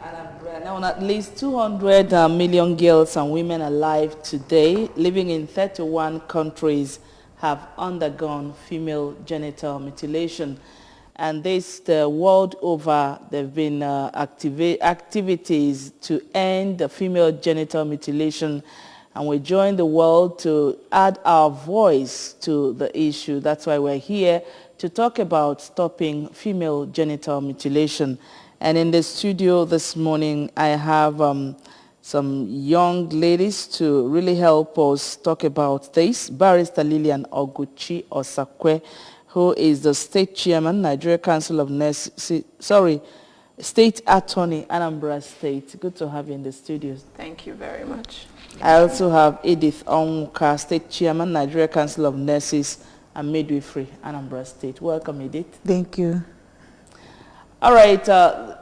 Anambra. Now, at least 200 million girls and women alive today, living in 31 countries, have undergone female genital mutilation. And this, the world over, there have been activities to end the female genital mutilation. And we join the world to add our voice to the issue. That's why we're here to talk about stopping female genital mutilation. And in the studio this morning, I have some young ladies to really help us talk about this. Barrister Lillian Oguchi Osakwe, who is the State Chairman, Nigeria Council of Nurses, State Attorney, Anambra State. Good to have you in the studio. Thank you very much. I also have Edith Onwuka, State Chairman, Nigeria Council of Nurses and Midwifery, Anambra State. Welcome, Edith. Thank you. All right,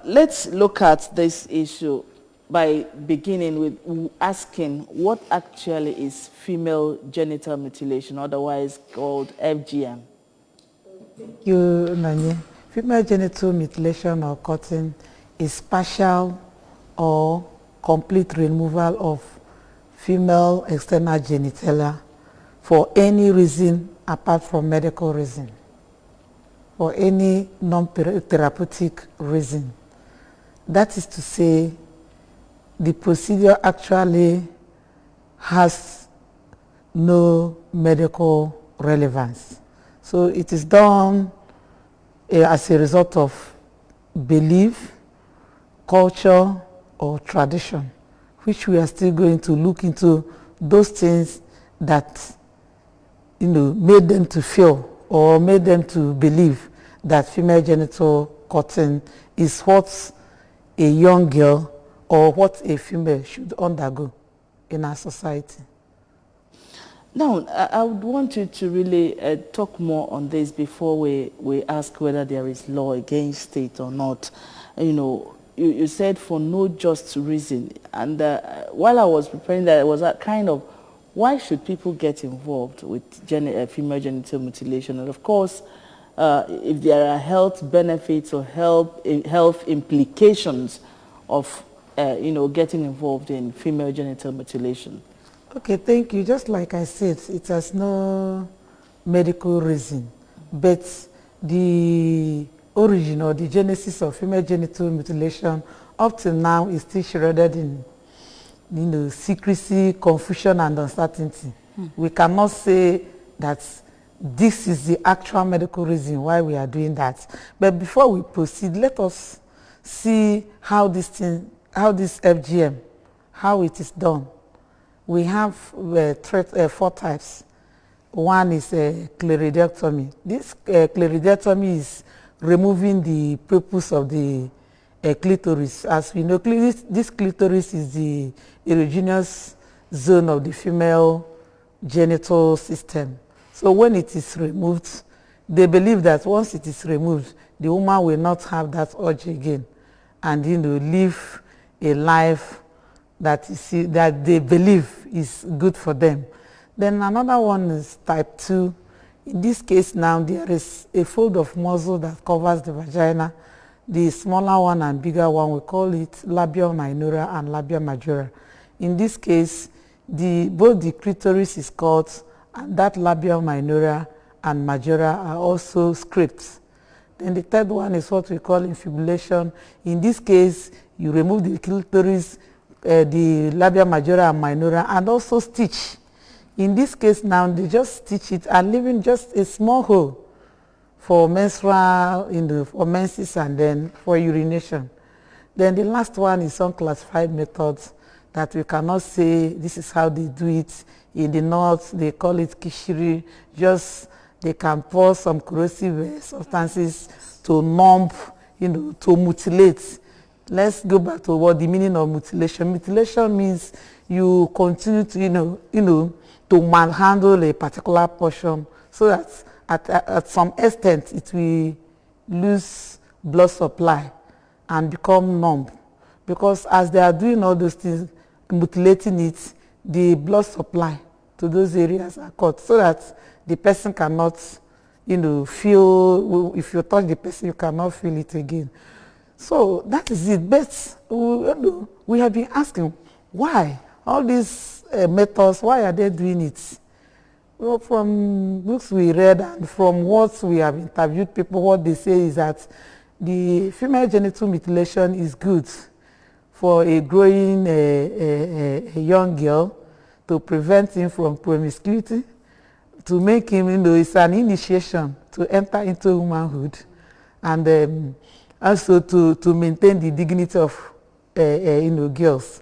let's look at this issue by beginning with asking what actually is female genital mutilation, otherwise called FGM. Thank you, Nanye. Female genital mutilation or cutting is partial or complete removal of female external genitalia for any reason apart from medical reason, or any non-therapeutic reason. That is to say, the procedure actually has no medical relevance. So it is done as a result of belief, culture, or tradition, which we are still going to look into those things that made them to feel or made them to believe that female genital cutting is what a young girl or what a female should undergo in our society. Now, I would want you to really talk more on this before we ask whether there is law against it or not. You said for no just reason. And while I was preparing that, it was a kind of, why should people get involved with female genital mutilation? And of course, if there are health benefits or health implications of getting involved in female genital mutilation. Okay, thank you. Just like I said, it has no medical reason, but the origin or the genesis of female genital mutilation up to now is still shrouded in secrecy, confusion, and uncertainty. We cannot say that this is the actual medical reason why we are doing that. But before we proceed, let us see how this FGM, how it is done. We have 4 types. One is clitoridectomy. This clitoridectomy is removing the prepuce of the clitoris. As we know, this clitoris is the erogenous zone of the female genital system. So when it is removed, they believe that once it is removed, the woman will not have that urge again and live a life that they believe is good for them. Then another one is type 2. In this case now, there is a fold of muscle that covers the vagina. The smaller one and bigger one, we call it labia minora and labia majora. In this case, both the clitoris is cut, and that labia minora and majora are also scraped. Then the third one is what we call infibulation. In this case, you remove the clitoris, the labia majora and minora, and also stitch. In this case now, they just stitch it and leaving just a small hole for menstrual, for menses and then for urination. Then the last one is unclassified methods that we cannot say this is how they do it. In the north, they call it kishiri. Just they can pour some corrosive substances to numb, to mutilate. Let's go back to what the meaning of mutilation. Mutilation means you continue to, to manhandle a particular portion so that at some extent it will lose blood supply and become numb. Because as they are doing all those things, mutilating it, the blood supply to those areas are cut so that the person cannot, feel, if you touch the person, you cannot feel it again. So that is it. But we have been asking, why? All these methods, why are they doing it? Well, from books we read and from what we have interviewed people, what they say is that the female genital mutilation is good for a growing a young girl, to prevent him from promiscuity, to make him, it's an initiation to enter into womanhood, and also to maintain the dignity of girls,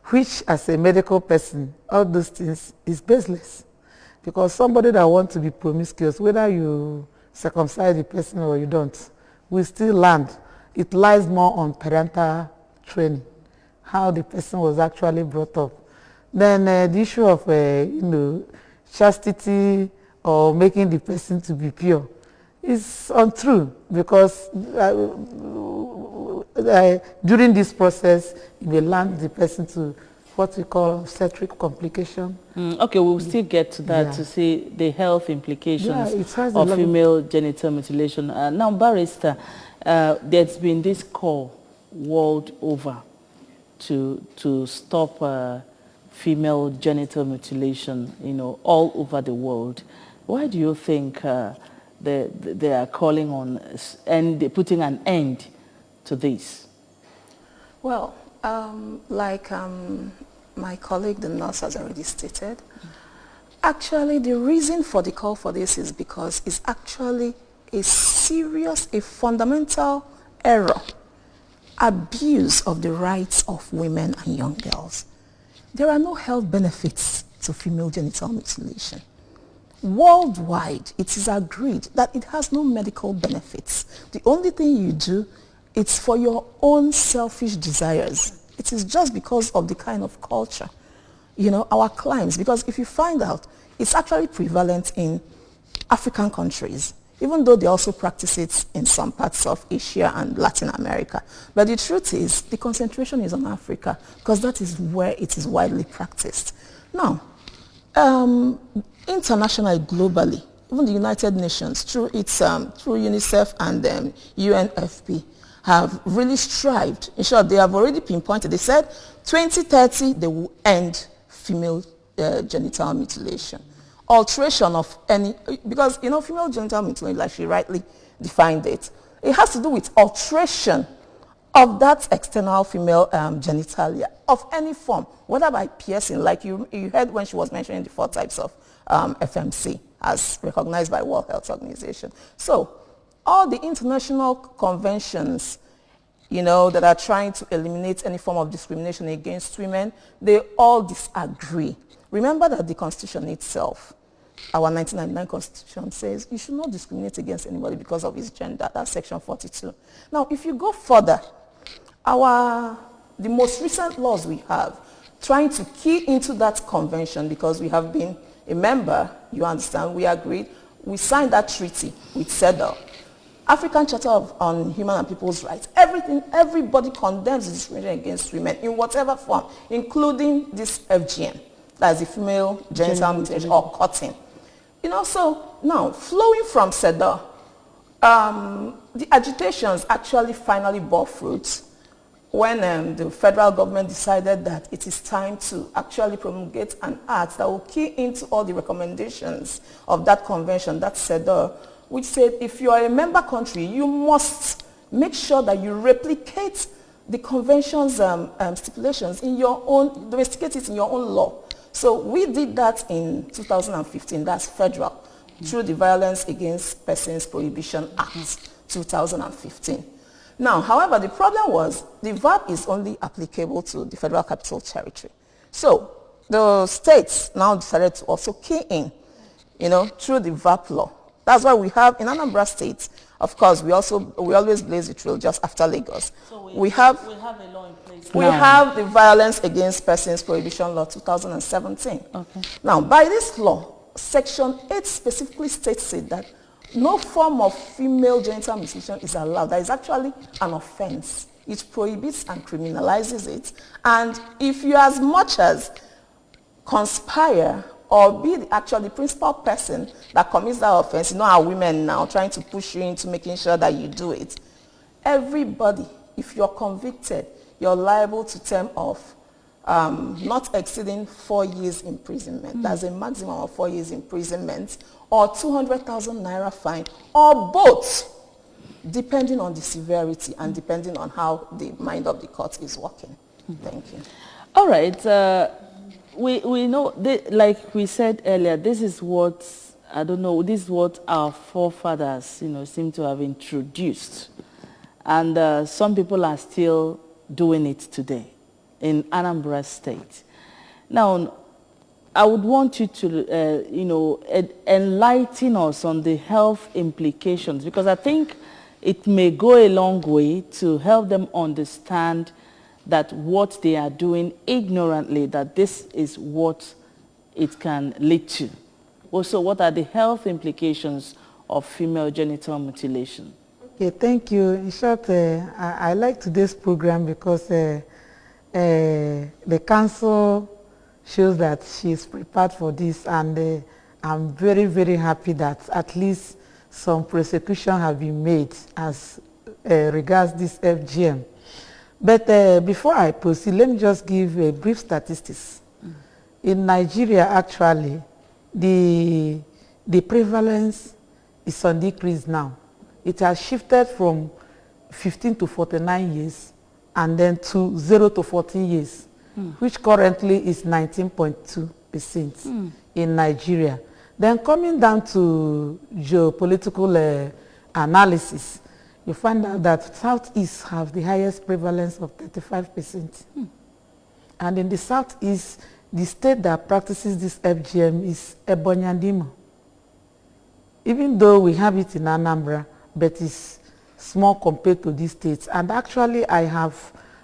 which as a medical person, all those things is baseless. Because somebody that wants to be promiscuous, whether you circumcise the person or you don't, will still land. It lies more on parental training, how the person was actually brought up. Then the issue of chastity or making the person to be pure is untrue, because during this process, it may land the person to what we call obstetric complication. Okay, we'll still get to that, to see the health implications of female genital mutilation. Now, Barrister, there's been this call world over to stop female genital mutilation, all over the world. Why do you think they are calling on and putting an end to this? Well, my colleague, the nurse, has already stated, actually the reason for the call for this is because it's actually a fundamental error, abuse of the rights of women and young girls. There are no health benefits to female genital mutilation. Worldwide, it is agreed that it has no medical benefits. The only thing you do, it's for your own selfish desires. It is just because of the kind of culture, our climes. Because if you find out, it's actually prevalent in African countries, even though they also practice it in some parts of Asia and Latin America. But the truth is, the concentration is on Africa, because that is where it is widely practiced. Now, internationally, globally, even the United Nations, through UNICEF and UNFP, have really strived. In short, they have already pinpointed. They said 2030, they will end female genital mutilation. Alteration of any, because, female genital mutilation, like she rightly defined it, it has to do with alteration of that external female genitalia of any form, whether by piercing, like you heard when she was mentioning the 4 types of FMC as recognized by World Health Organization. So, all the international conventions, that are trying to eliminate any form of discrimination against women, they all disagree. Remember that the Constitution itself, our 1999 Constitution, says you should not discriminate against anybody because of his gender. That's Section 42. Now, if you go further, the most recent laws we have, trying to key into that convention, because we have been a member, you understand, we agreed, we signed that treaty with CEDAW. African Charter on Human and People's Rights, everybody condemns discrimination against women in whatever form, including this FGM, that's the female genital mutilation or cutting. So now, flowing from CEDAW, the agitations actually finally bore fruit when the federal government decided that it is time to actually promulgate an act that will key into all the recommendations of that convention, that CEDAW, which said if you are a member country, you must make sure that you replicate the convention's stipulations in your own, domesticate it in your own law. So we did that in 2015, that's federal, through the Violence Against Persons Prohibition Act 2015. Now, however, the problem was the VAP is only applicable to the Federal Capital Territory. So the states now decided to also key in, through the VAP law. That's why we have in Anambra State, of course, we always blaze the trail just after Lagos. So we have a law in place. We have the Violence Against Persons Prohibition Law 2017. Okay. Now, by this law, Section 8 specifically states it that no form of female genital mutilation is allowed. That is actually an offense. It prohibits and criminalizes it. And if you as much as conspire or be the principal person that commits that offense, our women now trying to push you into making sure that you do it, everybody if you're convicted, you're liable to term of not exceeding 4 years imprisonment. That's a maximum of 4 years imprisonment, or 200,000 naira fine, or both, depending on the severity and depending on how the mind of the court is working. Thank you. All right. We know, like we said earlier, this is what, I don't know, this is what our forefathers, seem to have introduced. And some people are still doing it today in Anambra State. Now, I would want you to, enlighten us on the health implications, because I think it may go a long way to help them understand that what they are doing ignorantly, that this is what it can lead to. Also, what are the health implications of female genital mutilation? Okay, thank you. In short, I like today's program because the council shows that she is prepared for this, and I'm very, very happy that at least some prosecution have been made as regards this FGM. But before I proceed, let me just give a brief statistics. In Nigeria, actually, the prevalence is on decrease now. It has shifted from 15 to 49 years and then to 0 to 14 years, which currently is 19.2% in Nigeria. Then coming down to geopolitical analysis, you find out that Southeast have the highest prevalence of 35%. And in the Southeast, the state that practices this FGM is Ebonyi. Even though we have it in Anambra, but it's small compared to these states. And actually, I have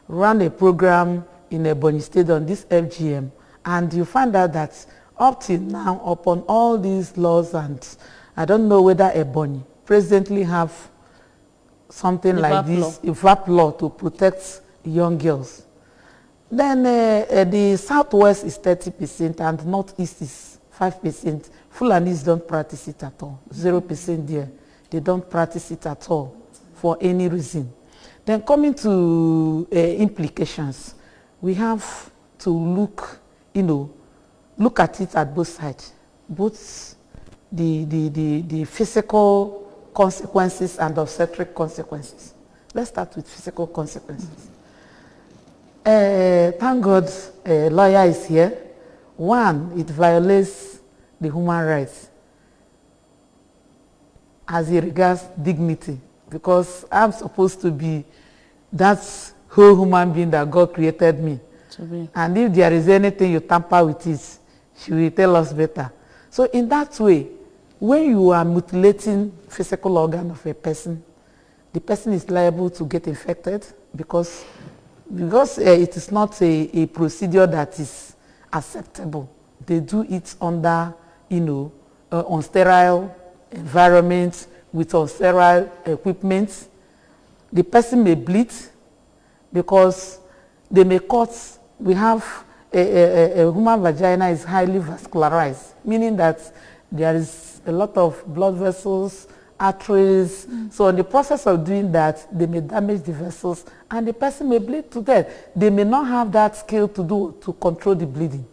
run a program in Ebonyi State on this FGM, and you find out that up till now, upon all these laws, and I don't know whether Ebonyi presently have something like this, a VAP law to protect young girls. Then the Southwest is 30% and Northeast is 5%. Fulanis don't practice it at all, 0% there. They don't practice it at all for any reason. Then coming to implications, we have to look, look at it at both sides, both the physical consequences and obstetric consequences. Let's start with physical consequences. Thank God a lawyer is here. One, it violates the human rights as it regards dignity, because I'm supposed to be that whole human being that God created me. And if there is anything you tamper with it, she will tell us better. So in that way, when you are mutilating physical organ of a person, the person is liable to get infected because it is not a procedure that is acceptable. They do it under, on sterile environment with unsterile equipment. The person may bleed because they may cut. We have a human vagina is highly vascularized, meaning that there is a lot of blood vessels, arteries. So in the process of doing that, they may damage the vessels and the person may bleed to death. They may not have that skill to control the bleeding.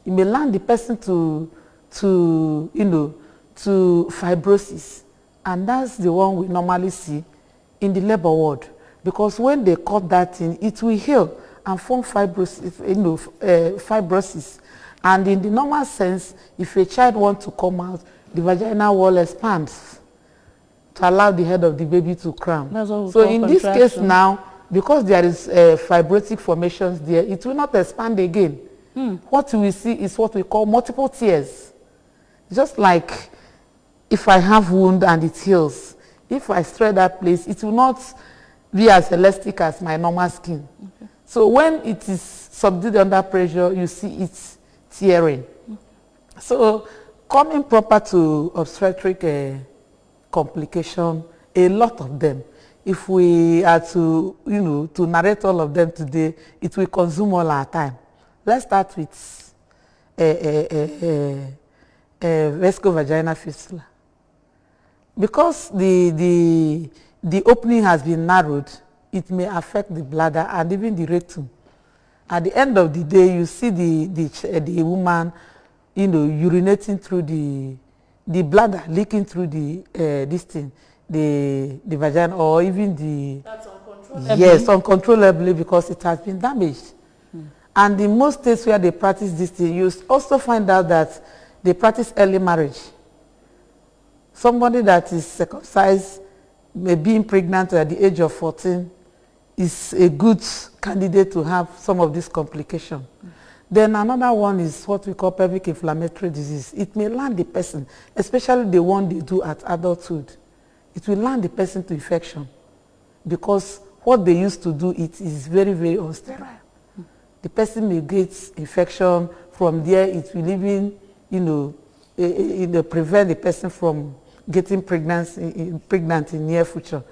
It may land the person to fibrosis. And that's the one we normally see in the labor ward. Because when they cut that thing, it will heal and form fibrosis. And in the normal sense, if a child wants to come out, the vaginal wall expands to allow the head of the baby to cram. So in this case now, because there is fibrotic formations there, it will not expand again. What we see is what we call multiple tears. Just like if I have wound and it heals, if I spread that place, it will not be as elastic as my normal skin. So when it is subdued under pressure, you see it tearing. So coming proper to obstetric complication, a lot of them. If we are to, to narrate all of them today, it will consume all our time. Let's start with vescovaginal fistula. Because the opening has been narrowed, it may affect the bladder and even the rectum. At the end of the day, you see the woman, urinating through the bladder, leaking through the vagina, or even the... That's uncontrollable. Yes, uncontrollably, because it has been damaged. And in most states where they practice this thing, you also find out that they practice early marriage. Somebody that is circumcised, being pregnant at the age of 14, is a good candidate to have some of these complications. Then another one is what we call pelvic inflammatory disease. It may land the person, especially the one they do at adulthood. It will land the person to infection because what they used to do, it is very, very unsterile. The person may get infection. From there, it will even, prevent the person from getting pregnant in near future.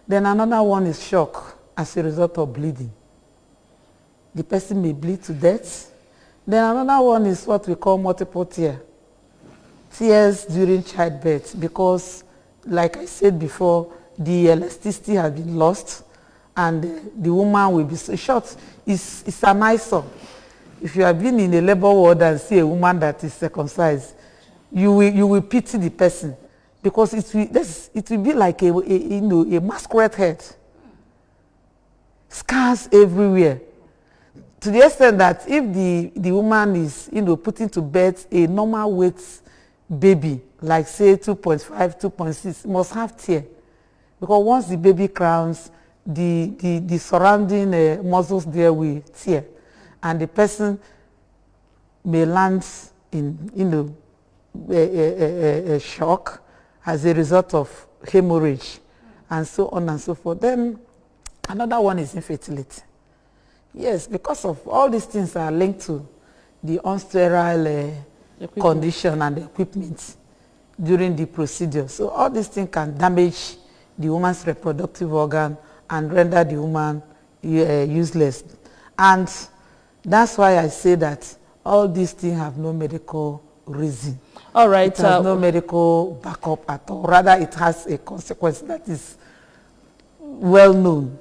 Then another one is shock as a result of bleeding. The person may bleed to death. Then another one is what we call multiple tears during childbirth, because, like I said before, the elasticity has been lost and the woman will be so short. It's an eyesore. If you have been in a labor ward and see a woman that is circumcised, you will pity the person, because it will be like a masquerade head. Scars everywhere. To the extent that if the woman is putting to bed a normal weight baby, like say 2.5, 2.6, must have tear. Because once the baby crowns, the surrounding muscles there will tear. And the person may land in a shock as a result of hemorrhage and so on and so forth. Then another one is infertility. Yes, because of all these things are linked to the unsterile condition and equipment during the procedure. So all these things can damage the woman's reproductive organ and render the woman useless. And that's why I say that all these things have no medical reason. All right. It has no medical backup at all. Rather, it has a consequence that is well known.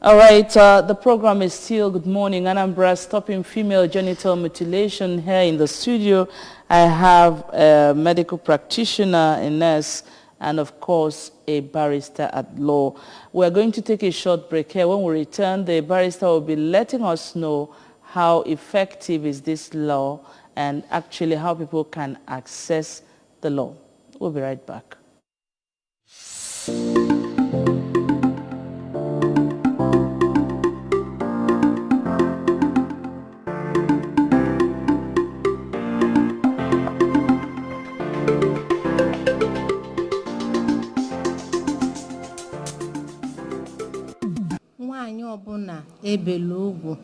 All right, the program is still Good Morning Anambra, stopping female genital mutilation. Here in the studio, I have a medical practitioner, a nurse, and of course, a barrister at law. We're going to take a short break here. When we return, the barrister will be letting us know how effective is this law and actually how people can access the law. We'll be right back. Nwaanyị ọbụla ebele ugwu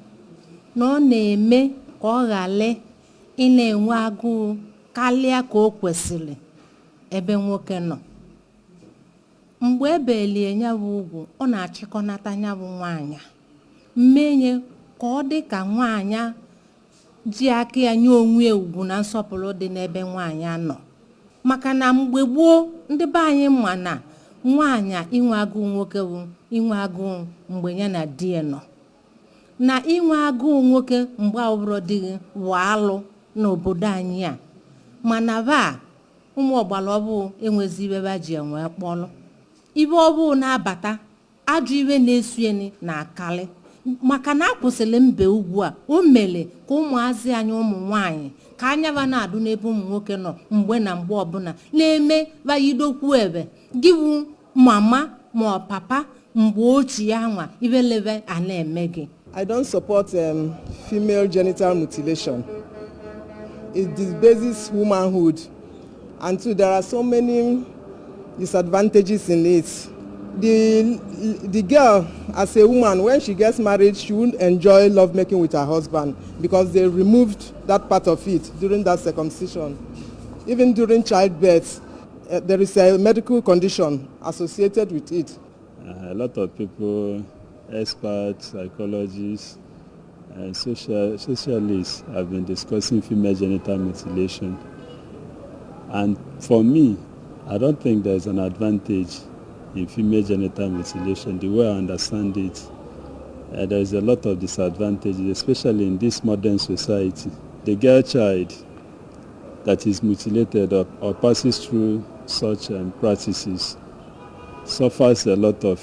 na ọ na-eme ka ọ ghale ị na-enwe agụụ karịa ka o kwesịrị ebe nwoke nọ. Mgbe ebelie nya bụ ugwu, ọ na-achịkọnata nya bụ nwaanyị mmenye ka ọ dị ka nwaanyị ji aka ya nye onwe ugwu na nsọpụrụ dị n'ebe nwaanyị nọ. Maka na mgbe gboo ndị be anyị ma na nwaanyị inwe agụụ nwoke bụ inwe agụụ mgbe ya na di ya nọ. Na inwe agụụ nwoke mgbe ọbụrụ dịghị waalụ n'obodo anyị a. Mana ba ụmụ ọgbara ọbụ enwezi ibe ba ji enwe kpọlụ. Ibe ọbụ na-abata ajụ ibe na-esuyeni na akali. Maka na akwụsịrị mbe ugwu a, o mere ka ụmụazị anyị ụmụ nwaanyị ka anya ba na-adụ n'ebe ụmụ nwoke nọ mgbe na mgbe ọbụla na-eme bayidokwu ebe gịbụ mama ma papa mgbe ochie ya nwa ibelebe a na-eme gị. I don't support female genital mutilation. It disbases womanhood, and too, there are so many disadvantages in it. The girl, as a woman, when she gets married, she won't enjoy lovemaking with her husband because they removed that part of it during that circumcision. Even during childbirth, there is a medical condition associated with it. A lot of people, experts, psychologists, and socialists have been discussing female genital mutilation. And for me, I don't think there's an advantage in female genital mutilation, the way I understand it, there is a lot of disadvantages, especially in this modern society. The girl child that is mutilated or passes through such practices suffers a lot of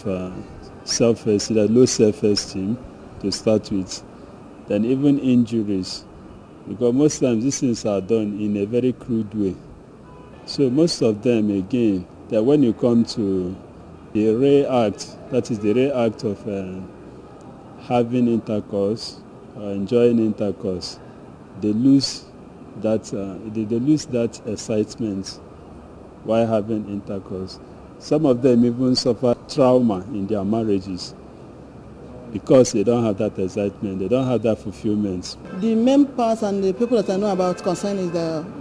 self-esteem, low self-esteem to start with, then even injuries, because most times these things are done in a very crude way. So most of them, again, that when you come to the rare act, that is the rare act of having intercourse or enjoying intercourse, they lose that excitement while having intercourse. Some of them even suffer trauma in their marriages because they don't have that excitement, they don't have that fulfillment. The main part and the people that I know about concern is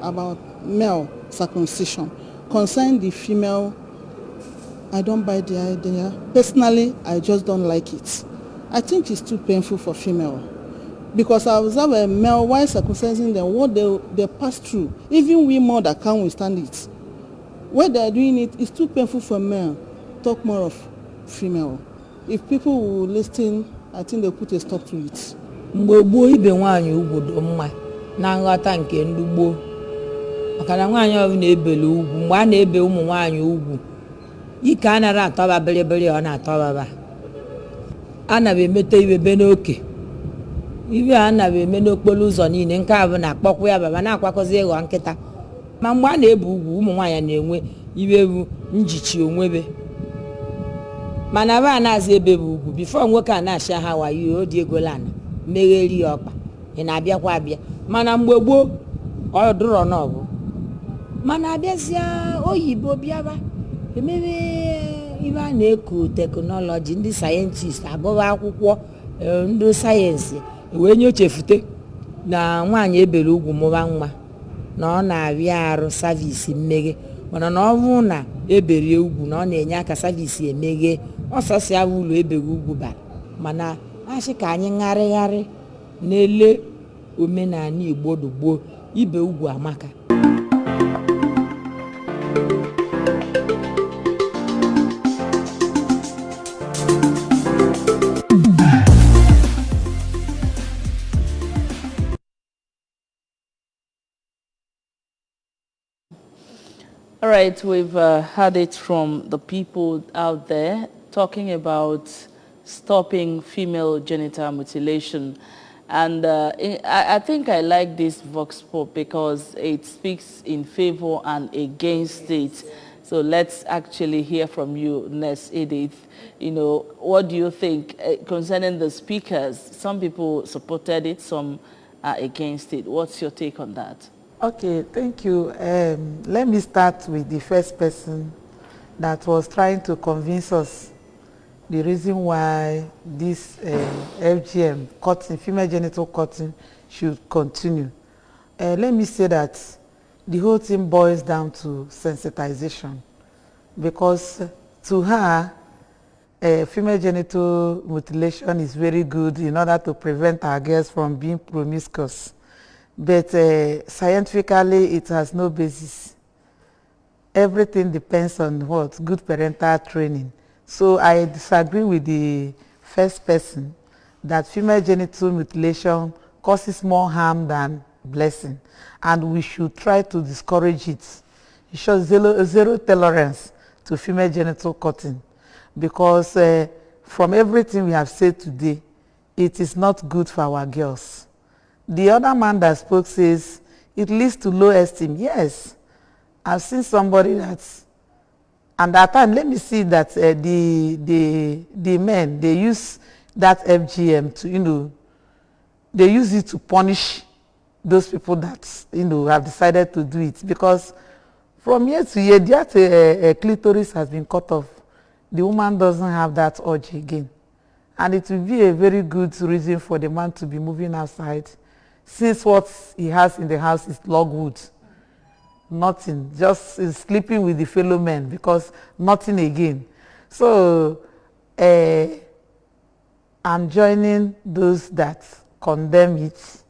about male circumcision. Concern the female, I don't buy the idea. Personally, I just don't like it. I think it's too painful for female. Because I observe a male while circumcising them, what they pass through. Even we more that can't withstand it. When they're doing it, it's too painful for male. Talk more of female. If people will listen, I think they'll put a stop to it. Mgbe gboo ibe nwaanyị ugwu dị mma na nghọta nke ndị gboo. Maka na nwaanyị ọbụla na-ebele ugwu, mgbe a na-ebe ụmụ nwaanyị ugwu, ike anara atọba bịrịbịrị ọ na-atọbaba. Anaghị emete iwebe n'oke. Ibe anaghị eme n'okporo ụzọ niile, nke a bụ na akpọkwa ya baba na-akwakọzi ịghọ nkịta. Ma mgbe a na-ebe ugwu, ụmụ nwaanyị na-enwe iwe bụ njichi onwebe. Mana ba na-azị ebe bụ ugwu, bifo nwoke a na-asha ha wayo o dị ego lana megheri ọkpa ị na-abịakwa abịa. Mana mgbe gboo ọ dụrọ n'ọgụ. Mana abịazịa oyibo bịaba emebe ibe a na-eku teknọlọji, ndị sayentist agụba akwụkwọ ndị sayensị wee nyochefute na nwaanyị ebere ugwu mụba nwa na ọ na-abịa arụ savisi mmeghe. Mana na ọ bụrụ na ebere ugwu na ọ na-enye aka savisi emeghe ọsọsọ ya ụlọ ebere ugwu bara. Mana achị ka anyị ngharịgharị na-ele omenala Igbo gboo, ibe ugwu amaka. All right, we've heard it from the people out there talking about stopping female genital mutilation. And I think I like this vox pop because it speaks in favor and against it. So let's actually hear from you next, Edith. You know, what do you think concerning the speakers? Some people supported it, some are against it. What's your take on that? Okay, thank you. Let me start with the first person that was trying to convince us the reason why this FGM, cutting, female genital cutting, should continue. Let me say that the whole thing boils down to sensitization, because to her, female genital mutilation is very good in order to prevent our girls from being promiscuous. But scientifically, it has no basis. Everything depends on what? Good parental training. So I disagree with the first person that female genital mutilation causes more harm than blessing. And we should try to discourage it. It shows zero tolerance to female genital cutting. Because from everything we have said today, it is not good for our girls. The other man that spoke says it leads to low esteem. Yes, I've seen somebody that's, and at that time, let me see that the men, they use that FGM to, you know, they use it to punish those people that, you know, have decided to do it. Because from year to year, that a clitoris has been cut off. The woman doesn't have that urge again. And it will be a very good reason for the man to be moving outside, since what he has in the house is logwood. Nothing, just sleeping with the fellow men, because nothing again. So I'm joining those that condemn it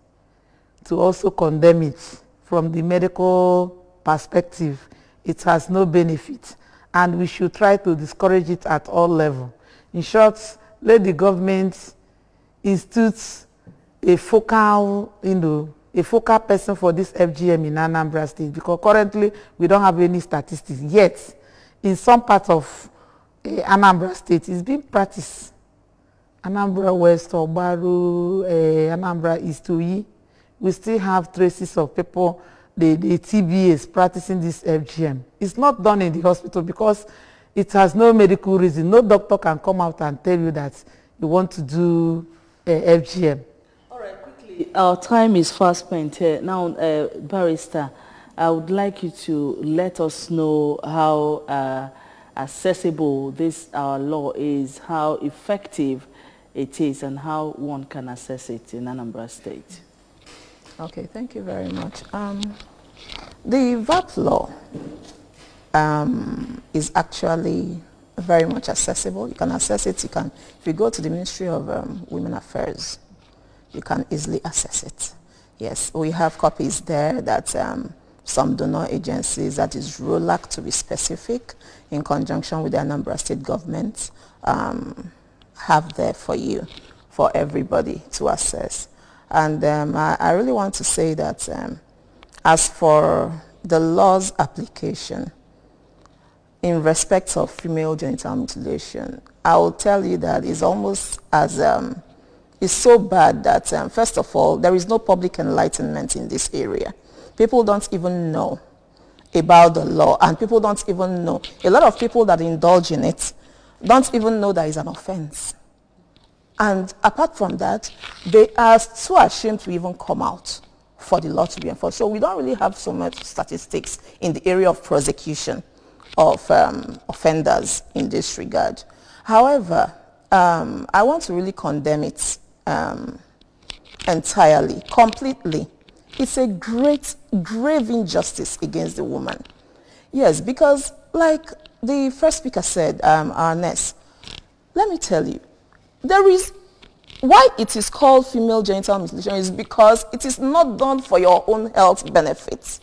to also condemn it from the medical perspective. It has no benefit. and we should try to discourage it at all levels. In short, let the government institute a focal, a focal person for this FGM in Anambra State, because currently we don't have any statistics yet. In some parts of Anambra State, it's being practiced. Anambra West, Obaru, Anambra East, Uyi, we still have traces of people, the TBAs practicing this FGM. It's not done in the hospital because it has no medical reason. No doctor can come out and tell you that you want to do FGM. All right, quickly, our time is fast spent here. Now, Barrister, I would like you to let us know how accessible this our law is, how effective it is, and how one can access it in Anambra State. Okay, thank you very much. The VAT law is actually very much accessible. You can access it. If you go to the Ministry of Women Affairs, you can easily access it. Yes, we have copies there that some donor agencies, that is ROLAC to be specific, in conjunction with the Anambra State government, have there for you, for everybody to access. And I really want to say that as for the law's application in respect of female genital mutilation, I will tell you that it's almost as, it's so bad that first of all, there is no public enlightenment in this area. People don't even know about the law, and people don't even know, a lot of people that indulge in it don't even know that it's an offense. And apart from that, they are too ashamed to even come out for the law to be enforced. So we don't really have so much statistics in the area of prosecution of offenders in this regard. However, I want to really condemn it entirely, completely. It's a grave injustice against the woman. Yes, because like the first speaker said, our nurse, let me tell you, why it is called female genital mutilation is because it is not done for your own health benefits.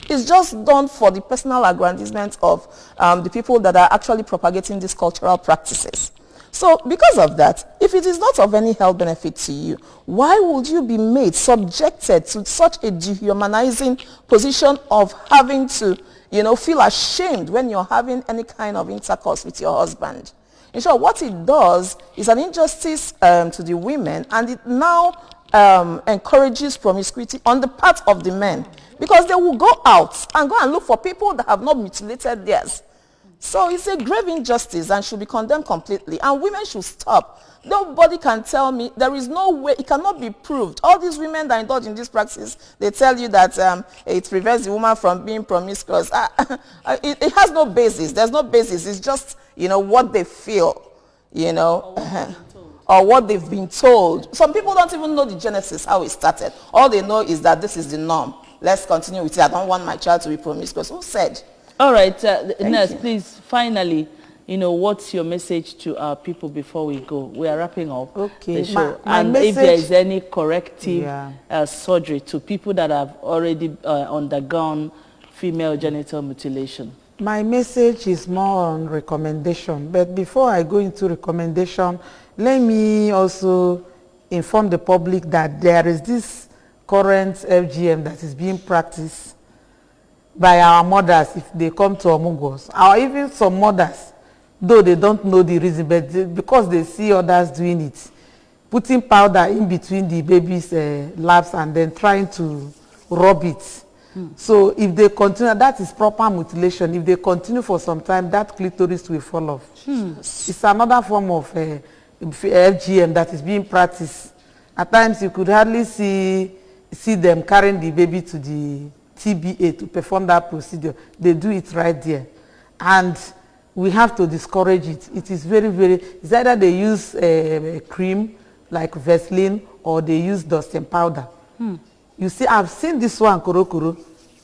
It's just done for the personal aggrandizement of the people that are actually propagating these cultural practices. So because of that, if it is not of any health benefit to you, why would you be made subjected to such a dehumanizing position of having to, feel ashamed when you're having any kind of intercourse with your husband? In short, what it does is an injustice to the women, and it now encourages promiscuity on the part of the men, because they will go out and go and look for people that have not mutilated theirs. So it's a grave injustice and should be condemned completely, and women should stop. Nobody can tell me, there is no way, it cannot be proved. All these women that indulge in this practice, they tell you that it prevents the woman from being promiscuous. It has no basis. There's no basis. It's just, what they feel, or what they've been told. Some people don't even know the genesis, how it started. All they know is that this is the norm. Let's continue with it. I don't want my child to be promiscuous. Who said? All right, nurse, please, finally, what's your message to our people before we go? We are wrapping up the show. My and message, if there is any corrective surgery to people that have already undergone female genital mutilation. My message is more on recommendation. But before I go into recommendation, let me also inform the public that there is this current FGM that is being practiced by our mothers if they come to Omugos, or even some mothers, though they don't know the reason, but because they see others doing it, putting powder in between the baby's laps and then trying to rub it. So if they continue, that is proper mutilation. If they continue for some time, that clitoris will fall off. It's another form of FGM that is being practiced. At times you could hardly see them carrying the baby to the TBA to perform that procedure. They do it right there. And we have to discourage it. It is very, it's either they use a cream like Vaseline or they use dusting powder. You see, I've seen this one, Kuro,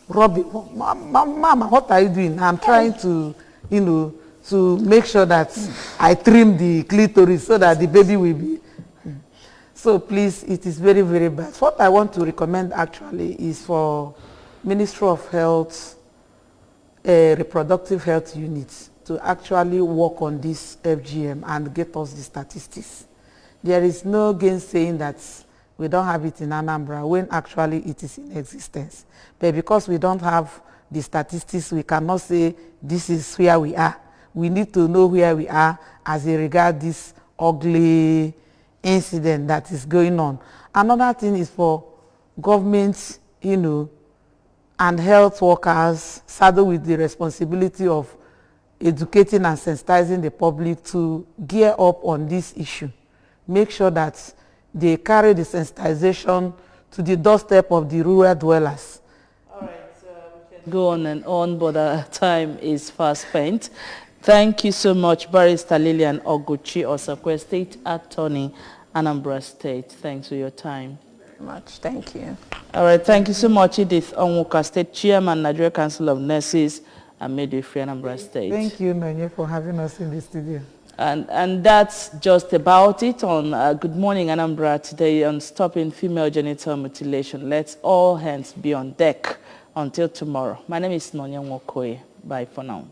Robbie, Mama, what are you doing? I'm trying to, to make sure that I trim the clitoris so that the baby will be. So please, it is very, very bad. What I want to recommend actually is for Ministry of Health, reproductive health units. to actually work on this FGM and get us the statistics. There is no gainsaying that we don't have it in Anambra when actually it is in existence. But because we don't have the statistics, we cannot say this is where we are. We need to know where we are as it regards this ugly incident that is going on. Another thing is for government, and health workers saddled with the responsibility of educating and sensitizing the public to gear up on this issue. Make sure that they carry the sensitization to the doorstep of the rural dwellers. All right, we can go on and on, but our time is fast spent. Thank you so much, Barrister Lillian Oguchi, Osakwe State Attorney, Anambra State. Thanks for your time. Much. Thank you. All right, thank you so much, Edith Onwuka, State Chairman, Nigeria Council of Nurses and Midwifery, Anambra State. Thank you, Nonye, for having us in the studio. And that's just about it on Good Morning Anambra today on stopping female genital mutilation. Let's all hands be on deck until tomorrow. My name is Nonya Nwokoye. Bye for now.